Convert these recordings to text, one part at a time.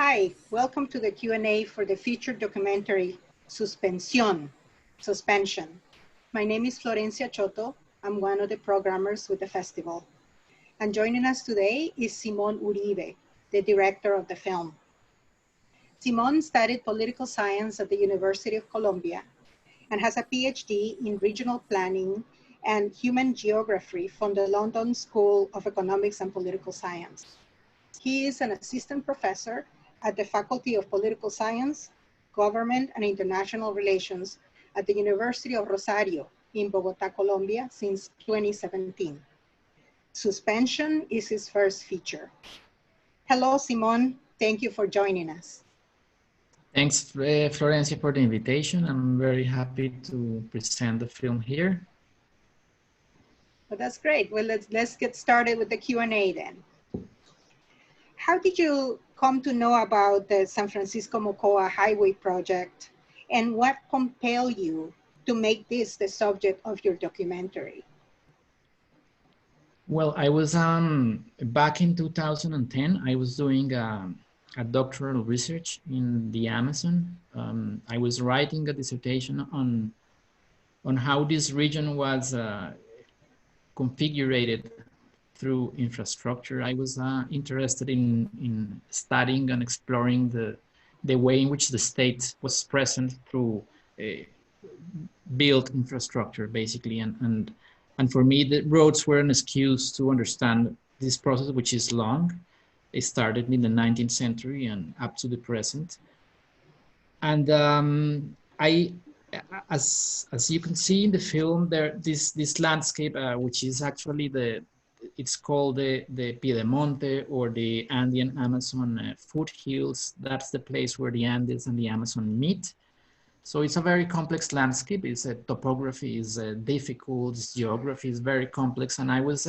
Hi, welcome to the Q&A for the featured documentary, Suspensión, Suspension. My name is Florencia Choto. I'm one of the programmers with the festival. And joining us today is Simón Uribe, the director of the film. Simón studied political science at the University of Colombia and has a PhD in regional planning and human geography from the London School of Economics and Political Science. He is an assistant professor at the Faculty of Political Science, Government and International Relations at the University of Rosario in Bogotá, Colombia since 2017. Suspension is his first feature. Hello, Simón. Thank you for joining us. Thanks, Florencia, for the invitation. I'm very happy to present the film here. Well, that's great. Well, let's get started with the Q&A then. How did you come to know about the San Francisco Mocoa Highway project, and what compelled you to make this the subject of your documentary? Well, I was back in 2010. I was doing a doctoral research in the Amazon. I was writing a dissertation on how this region was configured through infrastructure. I was interested in studying and exploring the way in which the state was present through built infrastructure, basically. And for me, the roads were an excuse to understand this process, which is long. It started in the 19th century and up to the present. And as you can see in the film, this landscape, which is actually it's called the Piedemonte or the Andean Amazon foothills. That's the place where the Andes and the Amazon meet. So it's a very complex landscape. It's a topography is difficult, its geography is very complex. And I was,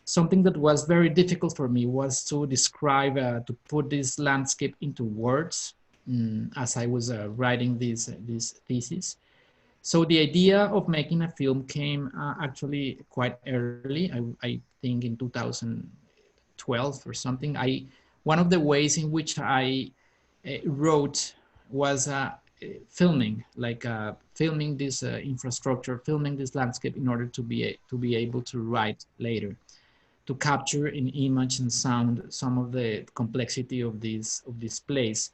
something that was very difficult for me was to describe, to put this landscape into words as I was writing this thesis. So the idea of making a film came actually quite early. I think in 2012 or something. One of the ways in which I wrote was filming, filming this infrastructure, filming this landscape in order to be able to write later, to capture in image and sound some of the complexity of this place.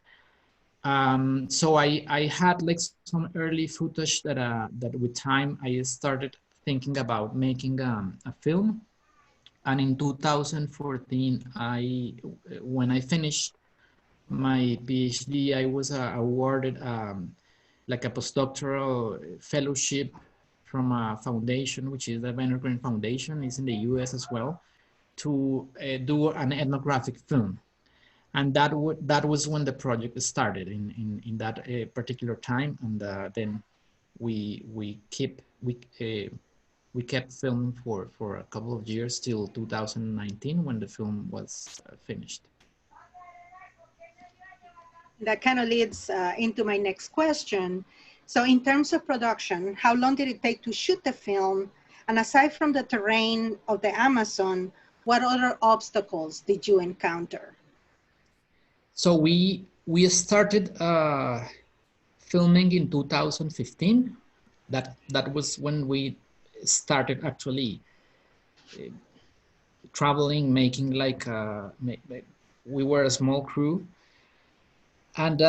So I had like some early footage that with time I started thinking about making a film. And in 2014, when I finished my PhD, I was awarded like a postdoctoral fellowship from a foundation, which is the Vennergreen Foundation, is in the US as well, to do an ethnographic film. And that was when the project started in that particular time, and then we kept filming for a couple of years till 2019 when the film was finished. That kind of leads into my next question. So in terms of production, how long did it take to shoot the film? And aside from the terrain of the Amazon, what other obstacles did you encounter? So we started filming in 2015. That was when we started actually traveling, making we were a small crew, and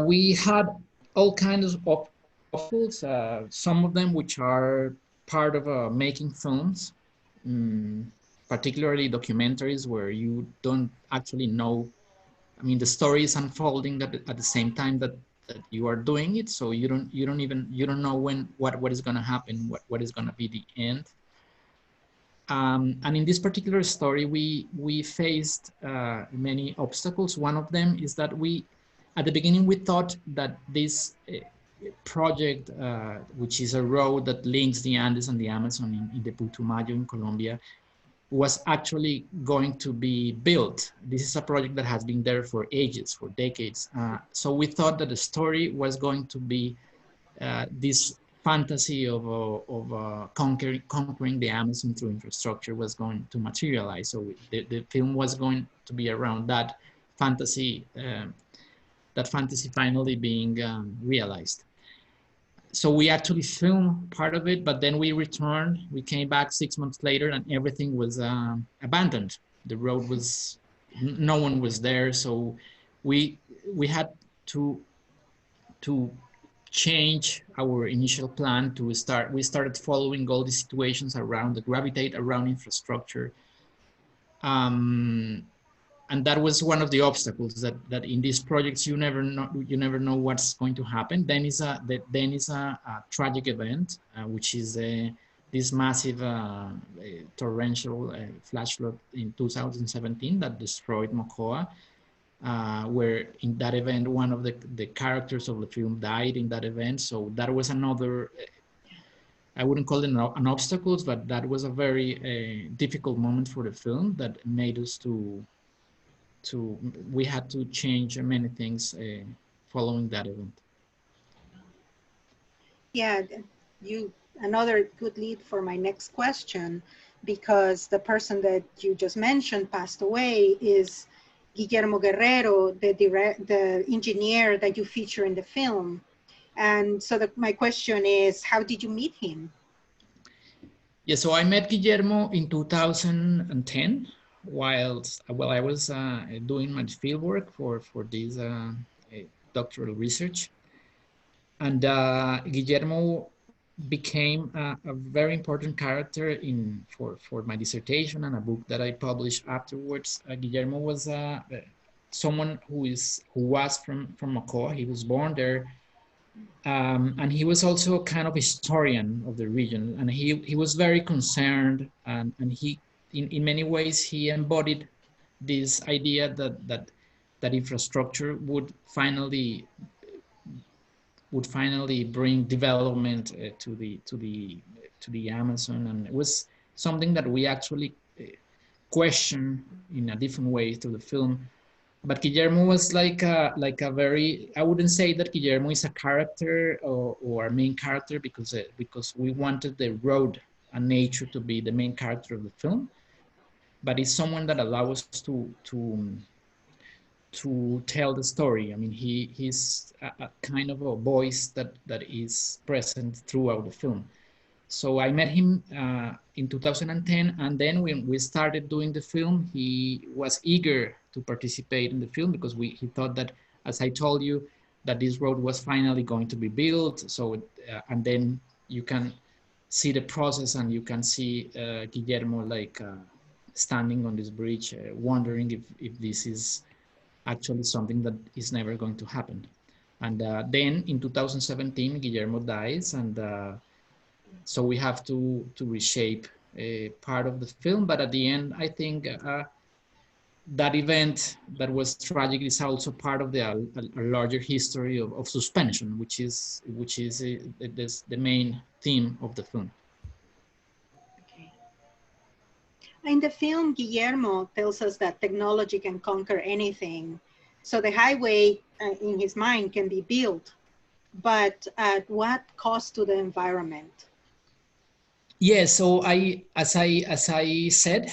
we had all kinds of obstacles. Some of them which are part of making films, particularly documentaries where you don't actually know. I mean, the story is unfolding at the same time that you are doing it, so you don't know what is going to happen, what is going to be the end. And in this particular story, we faced many obstacles. One of them is that at the beginning we thought that this project, which is a road that links the Andes and the Amazon in the Putumayo in Colombia, was actually going to be built. This is a project that has been there for ages, for decades. So we thought that the story was going to be this fantasy of conquering the Amazon through infrastructure was going to materialize. So the film was going to be around that fantasy that fantasy finally being realized. So we actually filmed part of it, but then we returned. We came back 6 months later, and everything was abandoned. The road was, no one was there. So we had to change our initial plan to start. We started following all the situations around, that gravitate around infrastructure. And that was one of the obstacles that in these projects you never know what's going to happen. Then is a tragic event, which is this massive torrential flash flood in 2017 that destroyed Mocoa, where in that event one of the characters of the film died in that event. So that was another, I wouldn't call it an obstacle, but that was a very difficult moment for the film that made us we had to change many things following that event. Yeah, another good lead for my next question, because the person that you just mentioned passed away is Guillermo Guerrero, the engineer that you feature in the film. And so my question is, how did you meet him? Yeah, so I met Guillermo in 2010 while I was doing my fieldwork for this doctoral research. And Guillermo became a very important character for my dissertation and a book that I published afterwards. Guillermo was someone who was from Makoa. He was born there. And he was also kind of a historian of the region, and he was very concerned, and he in many ways he embodied this idea that infrastructure would finally bring development to the Amazon, and it was something that we actually question in a different way through the film. But Guillermo was like a very, I wouldn't say that Guillermo is a character or a main character because we wanted the road and nature to be the main character of the film, but it's someone that allows us to tell the story. I mean, he's a kind of a voice that is present throughout the film. So I met him in 2010, and then when we started doing the film, he was eager to participate in the film because he thought that, as I told you, that this road was finally going to be built. So, and then you can see the process, and you can see Guillermo like standing on this bridge, wondering if this is actually something that is never going to happen. And then in 2017, Guillermo dies, and so we have to reshape part of the film. But at the end, I think that event that was tragic is also part of the larger history of suspension, which is the main theme of the film. Okay. In the film, Guillermo tells us that technology can conquer anything. So the highway, in his mind, can be built, but at what cost to the environment? Yeah, so as I said,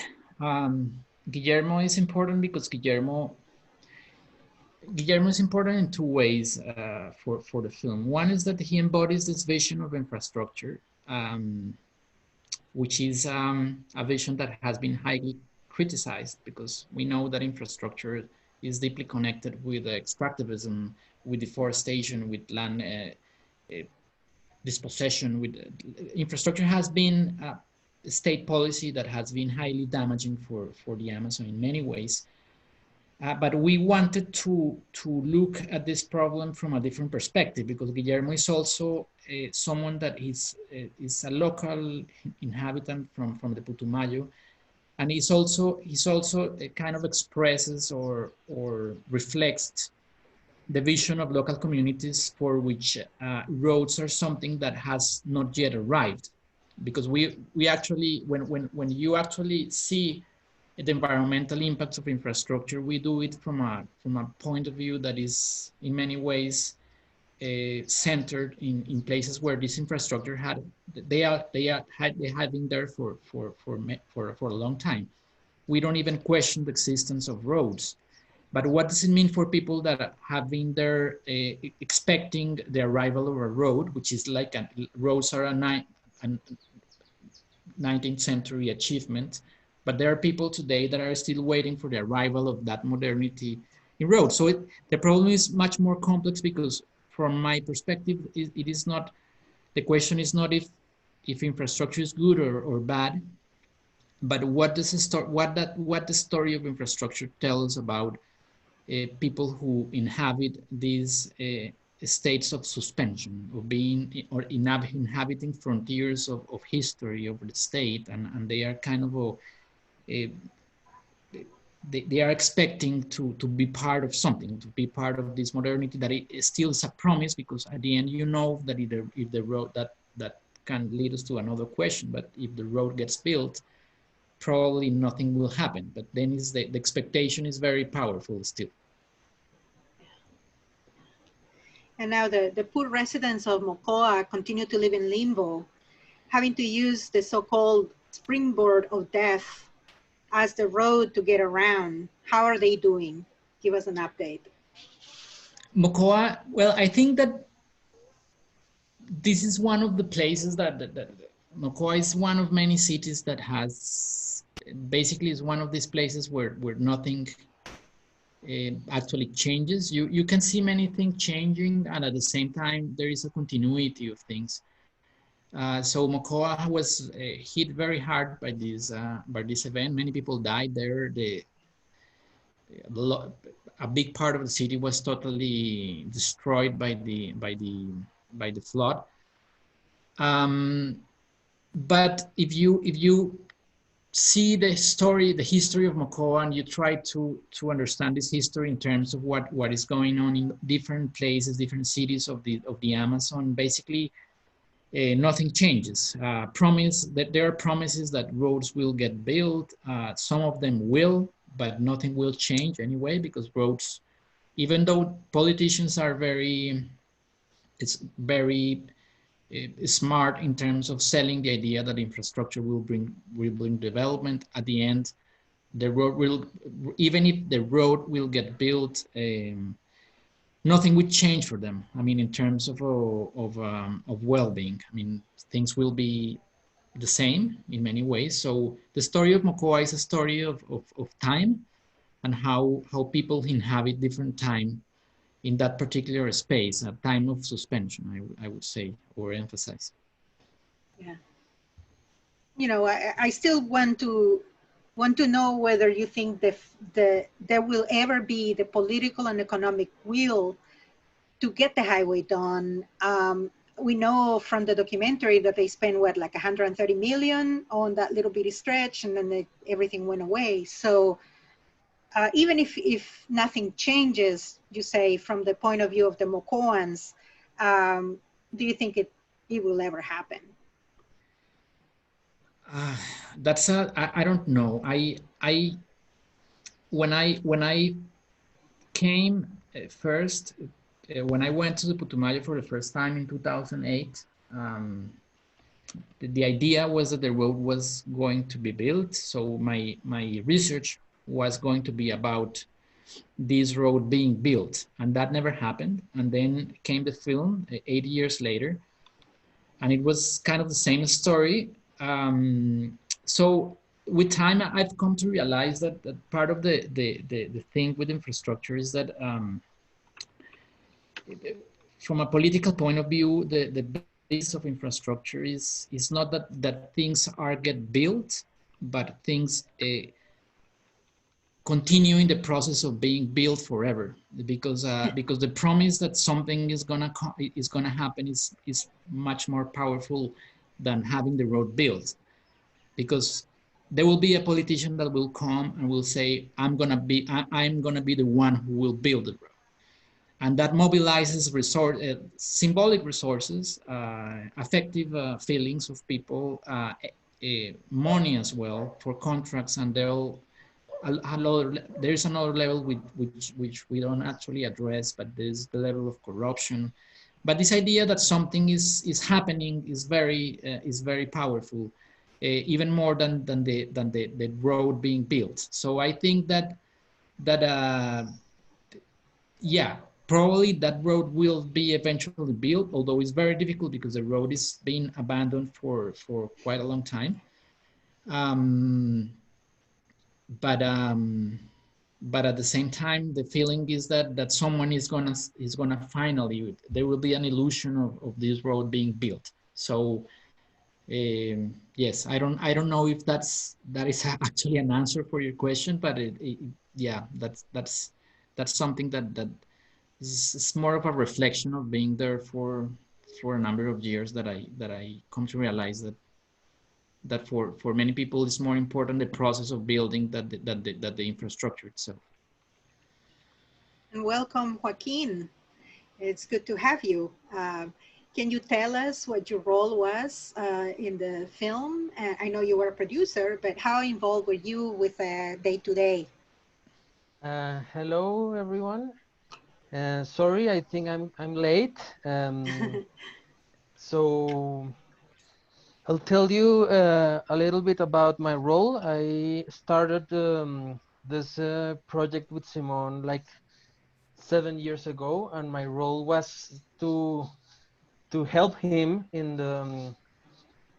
Guillermo is important because Guillermo is important in two ways for the film. One is that he embodies this vision of infrastructure, which is a vision that has been highly criticized because we know that infrastructure is deeply connected with extractivism, with deforestation, with land dispossession. With infrastructure has been a state policy that has been highly damaging for the Amazon in many ways. But we wanted to look at this problem from a different perspective because Guillermo is also someone that is a local inhabitant from the Putumayo, and he's also kind of expresses or reflects the vision of local communities for which roads are something that has not yet arrived, because we actually when you actually see the environmental impacts of infrastructure, we do it from a point of view that is in many ways centered in places where this infrastructure they have been there for a long time. We don't even question the existence of roads. But what does it mean for people that have been there expecting the arrival of a road, which is like roads are a 19th century achievement, but there are people today that are still waiting for the arrival of that modernity in roads. So the problem is much more complex because from my perspective, it is not, the question is not if infrastructure is good or bad, but what does what the story of infrastructure tells about people who inhabit these states of suspension, of being or inhabiting frontiers of history over the state, and they are kind of they are expecting to be part of something, to be part of this modernity that it still is a promise, because at the end you know that if the road that can lead us to another question, but if the road gets built, probably nothing will happen. But then is the expectation is very powerful still. And now the poor residents of Mocoa continue to live in limbo, having to use the so-called springboard of death as the road to get around. How are they doing? Give us an update. Mocoa, well, I think that this is one of the places that Mocoa is one of many cities that has, basically is one of these places where nothing actually changes. You can see many things changing, and at the same time there is a continuity of things. So Mocoa was hit very hard by this event. Many people died there. A big part of the city was totally destroyed by the flood. But if you see the history of Mocoa, and you try to understand this history in terms of what is going on in different places, different cities of the Amazon, basically nothing changes. There are promises that roads will get built. Some of them will, but nothing will change anyway, because roads, even though politicians are very smart in terms of selling the idea that infrastructure will bring development, at the end, the road will, even if the road will get built, nothing would change for them. I mean, in terms of well-being, I mean, things will be the same in many ways. So the story of Mocoa is a story of time, and how people inhabit different time in that particular space, a time of suspension, I would say, or emphasize. Yeah. You know, I still want to know whether you think there will ever be the political and economic will to get the highway done. We know from the documentary that they spent like 130 million on that little bitty stretch, and then everything went away. So even if nothing changes, you say, from the point of view of the Mocoans, do you think it will ever happen? I don't know. When I came first, when I went to the Putumayo for the first time in 2008, the idea was that the road was going to be built. So my research was going to be about this road being built, and that never happened. And then came the film 8 years later, and it was kind of the same story. So with time, I've come to realize that part of the thing with infrastructure is that from a political point of view, the base of infrastructure is not that things get built, but things continue in the process of being built forever, because the promise that something is gonna happen is much more powerful than having the road built, because there will be a politician that will come and will say, I'm gonna be the one who will build the road, and that mobilizes symbolic resources, affective feelings of people, money as well for contracts, and there's another level which we don't actually address, but there's the level of corruption. But this idea that something is happening is very powerful, even more than the road being built. So I think that yeah, probably that road will be eventually built, although it's very difficult because the road is being abandoned for quite a long time. But at the same time, the feeling is that someone is gonna finally, there will be an illusion of this road being built. So yes, I don't know if that is actually an answer for your question, but yeah, that's something that it's more of a reflection of being there for a number of years that I come to realize that for many people it's more important the process of building that the infrastructure itself. And welcome, Joaquin. It's good to have you. Can you tell us what your role was in the film? I know you were a producer, but how involved were you with day-to-day? Hello, everyone. Sorry, I think I'm late. So I'll tell you a little bit about my role. I started this project with Simón like 7 years ago, and my role was to help him in the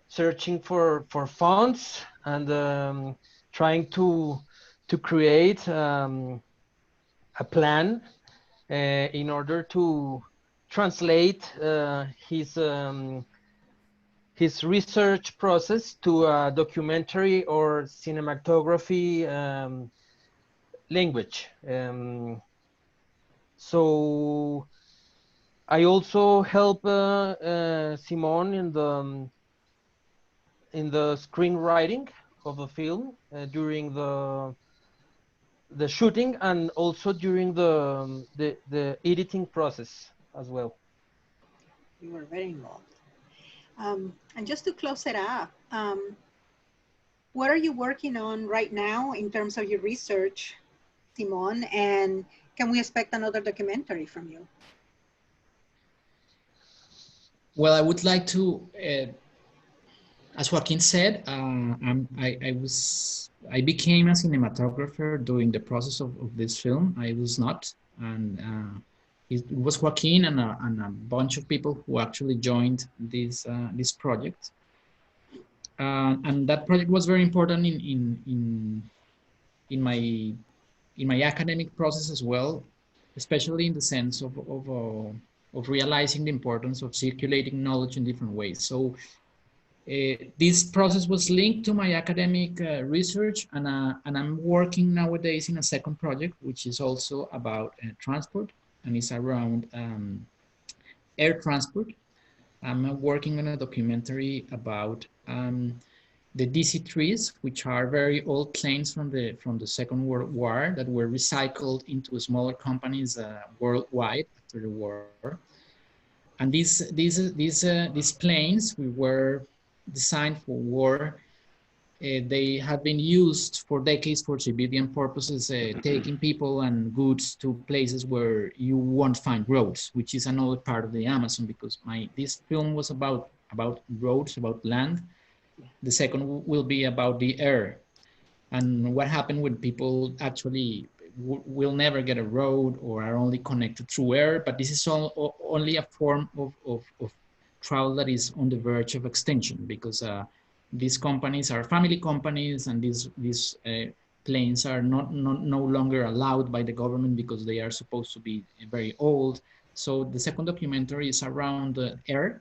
searching for funds and trying to create a plan in order to translate his research process to a documentary or cinematography language. So I also help Simón in the screenwriting of the film during the shooting and also during the editing process as well. You were very involved. And just to close it up, what are you working on right now in terms of your research, Simón? And can we expect another documentary from you? Well, I would like to, as Joaquin said, I became a cinematographer during the process of this film. I was not, and it was Joaquin and a bunch of people who actually joined this project. And that project was very important in my academic process as well, especially in the sense of realizing the importance of circulating knowledge in different ways. So this process was linked to my academic research, and I'm working nowadays in a second project, which is also about transport, and it's around air transport. I'm working on a documentary about the DC-3s, which are very old planes from the Second World War that were recycled into smaller companies worldwide after the war. And these planes were designed for war. They have been used for decades for civilian purposes, taking people and goods to places where you won't find roads, which is another part of the Amazon, because this film was about roads, about land. The second will be about the air and what happened when people actually will never get a road or are only connected through air. But this is only a form of travel that is on the verge of extinction, because these companies are family companies, and these planes are no longer allowed by the government because they are supposed to be very old. So the second documentary is around air,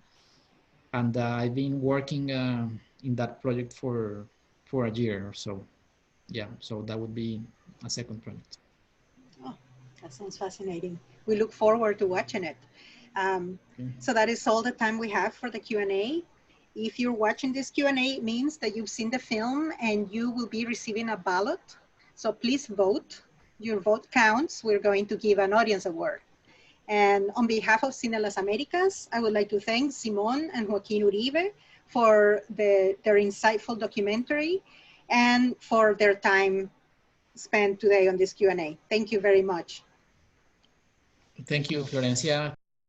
and I've been working in that project for a year or so. Yeah, so that would be a second project. Oh, that sounds fascinating. We look forward to watching it. So that is all the time we have for the Q&A. If you're watching this Q&A, it means that you've seen the film and you will be receiving a ballot. So please vote. Your vote counts. We're going to give an audience award. And on behalf of Cine Las Americas, I would like to thank Simón and Joaquin Uribe for their insightful documentary and for their time spent today on this Q&A. Thank you very much. Thank you, Florencia.